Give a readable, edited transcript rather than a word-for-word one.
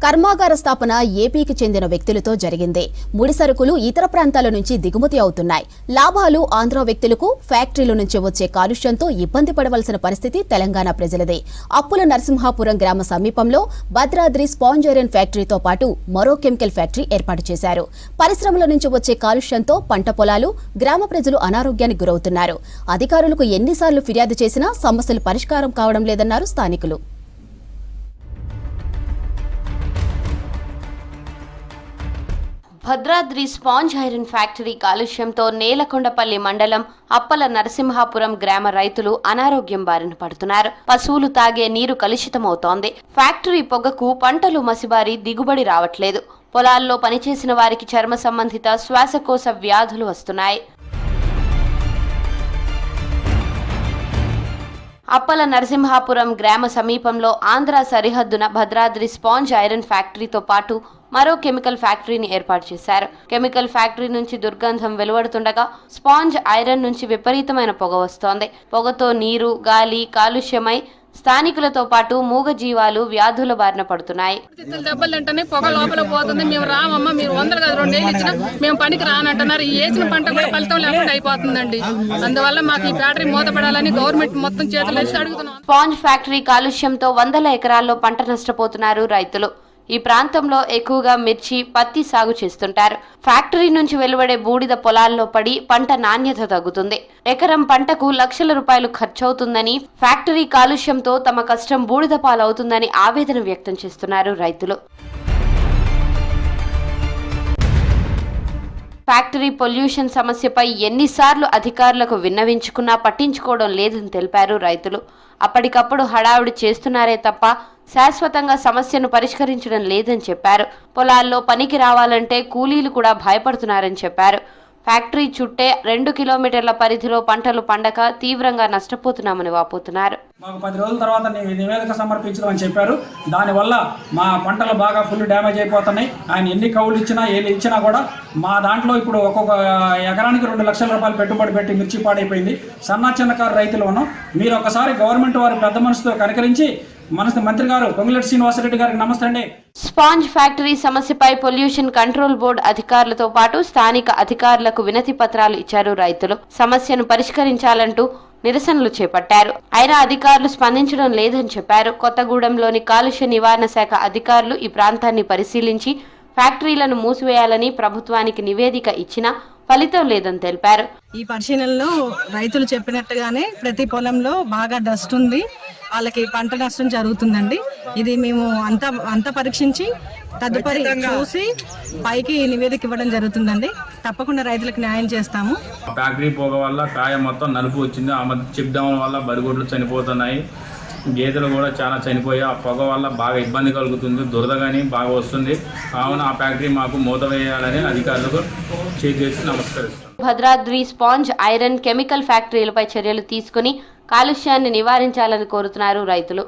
కర్మాగార స్థాపన ఏపీకి చెందిన వ్యక్తులతో జరిగింది. ముడి సరుకులు ఇతర ప్రాంతాల నుంచి దిగుమతి అవుతున్నాయి. లాభాలు ఆంధ్ర వ్యక్తులకు, ఫ్యాక్టరీల నుంచి వచ్చే కాలుష్యంతో ఇబ్బంది పడవలసిన పరిస్థితి తెలంగాణ ప్రజలదే. అప్పుల నరసింహాపురం గ్రామ సమీపంలో భద్రాద్రి స్పాంజ్ ఐరన్ ఫ్యాక్టరీతో పాటు మరో కెమికల్ ఫ్యాక్టరీ ఏర్పాటు చేశారు. పరిశ్రమల నుంచి వచ్చే కాలుష్యంతో పంట పొలాలు, గ్రామ ప్రజలు అనారోగ్యానికి గురవుతున్నారు. అధికారులకు ఎన్నిసార్లు ఫిర్యాదు చేసినా సమస్యలు పరిష్కారం కావడం లేదన్నారు స్థానికులు. భద్రాద్రి స్పాంజ్ ఐరన్ ఫ్యాక్టరీ కాలుష్యంతో నేలకొండపల్లి మండలం అప్పల నరసింహాపురం గ్రామ రైతులు అనారోగ్యం బారిన పడుతున్నారు. పశువులు తాగే నీరు కలుషితమవుతోంది. ఫ్యాక్టరీ పొగకు పంటలు మసిబారి దిగుబడి రావట్లేదు. పొలాల్లో పనిచేసిన వారికి చర్మ సంబంధిత శ్వాసకోశ వ్యాధులు వస్తున్నాయి. అప్పల నరసింహాపురం గ్రామ సమీపంలో ఆంధ్ర సరిహద్దున భద్రాద్రి స్పాంజ్ ఐరన్ ఫ్యాక్టరీతో పాటు మరో కెమికల్ ఫ్యాక్టరీని ఏర్పాటు చేశారు. కెమికల్ ఫ్యాక్టరీ నుంచి దుర్గంధం వెలువడుతుండగా స్పాంజ్ ఐరన్ నుంచి విపరీతమైన పొగ వస్తోంది. పొగతో నీరు, గాలి కాలుష్యమై స్థానికులతో పాటు మూగ జీవాలు వ్యాధుల బారిన పడుతున్నాయి. దెబ్బలంటేనే పొగ లోపల పోతుంది. మేము రామమ్మ, మీరు 100 కాదు 2 ఏళ్ళు ఇచ్చినా మేము పనికి రానంటున్నారు. ఈ వేసిన పంట కూడా ఫలితం లేకుండా అయిపోతుందండి. అందువల్ల మాకు ఈ ఫ్యాక్టరీ మూతపడాలని గవర్నమెంట్ మొత్తం చేతులు వేసి అడుగుతున్నాం. స్పాంజ్ ఫ్యాక్టరీ కాలుష్యంతో 100 ఎకరాల్లో పంట నష్టపోతున్నారు రైతులు. ఈ ప్రాంతంలో ఎక్కువగా మిర్చి, పత్తి సాగు చేస్తుంటారు. ఫ్యాక్టరీ నుంచి వెలువడే బూడిద పొలాల్లో పడి పంట నాణ్యత తగ్గుతుంది. ఎకరం పంటకు లక్షల రూపాయలు ఖర్చవుతుందని, ఫ్యాక్టరీ కాలుష్యంతో తమ కష్టం బూడిద పాలవుతుందని ఆవేదన వ్యక్తం చేస్తున్నారు రైతులు. ఫ్యాక్టరీ పొల్యూషన్ సమస్యపై ఎన్నిసార్లు అధికారులకు విన్నవించుకున్నా పట్టించుకోవడం లేదని తెలిపారు రైతులు. అప్పటికప్పుడు హడావుడి చేస్తున్నారే తప్ప శాశ్వతంగా సమస్యను పరిష్కరించడం లేదని చెప్పారు. పొలాల్లో పనికి రావాలంటే కూలీలు కూడా భయపడుతున్నారని చెప్పారు. ఫ్యాక్టరీ చుట్టే 2 కిలోమీటర్ల పరిధిలో పంటలు పండక తీవ్రంగా నష్టపోతున్నామని వాపోతున్నారు. మాకు 10 రోజుల తర్వాత నివేదిక సమర్పించమని చెప్పారు. దానివల్ల మా పంటలు బాగా ఫుల్ డ్యామేజ్ అయిపోతున్నాయి. ఆయన ఎన్ని కౌలు ఇచ్చినా ఏళ్ళు ఇచ్చినా కూడా మా దాంట్లో ఇప్పుడు ఒక్కొక్క ఎకరానికి 2 లక్షల రూపాయలు పెట్టుబడి పెట్టి మిర్చి పాడైపోయింది. చిన్నకారు రైతులు ఉన్నాం. మీరు ఒకసారి గవర్నమెంట్ వారి పెద్ద మనసుతో కనికరించి మంత్రి గారు పొంగులేటి శ్రీనివాసరెడ్డి గారికి నమస్తే అండి. స్పాంజ్ ఫ్యాక్టరీ సమస్యపై పొల్యూషన్ కంట్రోల్ బోర్డు అధికారులతో పాటు స్థానిక అధికారులకు వినతి పత్రాలు ఇచ్చారు రైతులు. సమస్యను పరిష్కరించాలంటూ నిరసనలు చేపట్టారు. అయినా అధికారులు స్పందించడం లేదని చెప్పారు. కొత్తగూడెంలోని కాలుష్య నివారణ శాఖ అధికారులు ఈ ప్రాంతాన్ని పరిశీలించి ఫ్యాక్టరీలను మూసివేయాలని ప్రభుత్వానికి నివేదిక ఇచ్చినా ఫలితం లేదని తెలిపారు. ఈ పరిశీలనలో రైతులు చెప్పినట్టుగానే ప్రతి పొలంలో బాగా డస్ట్ ఉంది. వాళ్ళకి పంట నష్టం జరుగుతుందండి. ఇది మేము అంతా పరీక్షించి తదుపరి చూసి పైకి నివేదిక ఇవ్వడం జరుగుతుందండి. తప్పకుండా రైతులకు న్యాయం చేస్తాము. ఫ్యాక్టరీ పొగ వల్ల కాయ మొత్తం నలుపు వచ్చింది. ఆ మధ్య చెక్ డౌన్ వల్ల బరిగొడ్లు చనిపోతున్నాయి. గేదెలు కూడా చాలా చనిపోయి ఆ పొగ వల్ల బాగా ఇబ్బంది కలుగుతుంది. దురద కానీ బాగా వస్తుంది. కావున ఆ ఫ్యాక్టరీ మాకు మూత వేయాలని అధికారులకు చేసి నమస్కరిస్తాం. భద్రాద్రి స్పాంజ్ ఐరన్ కెమికల్ ఫ్యాక్టరీలపై చర్యలు తీసుకుని కాలుష్యాన్ని నివారించాలని కోరుతున్నారు రైతులు.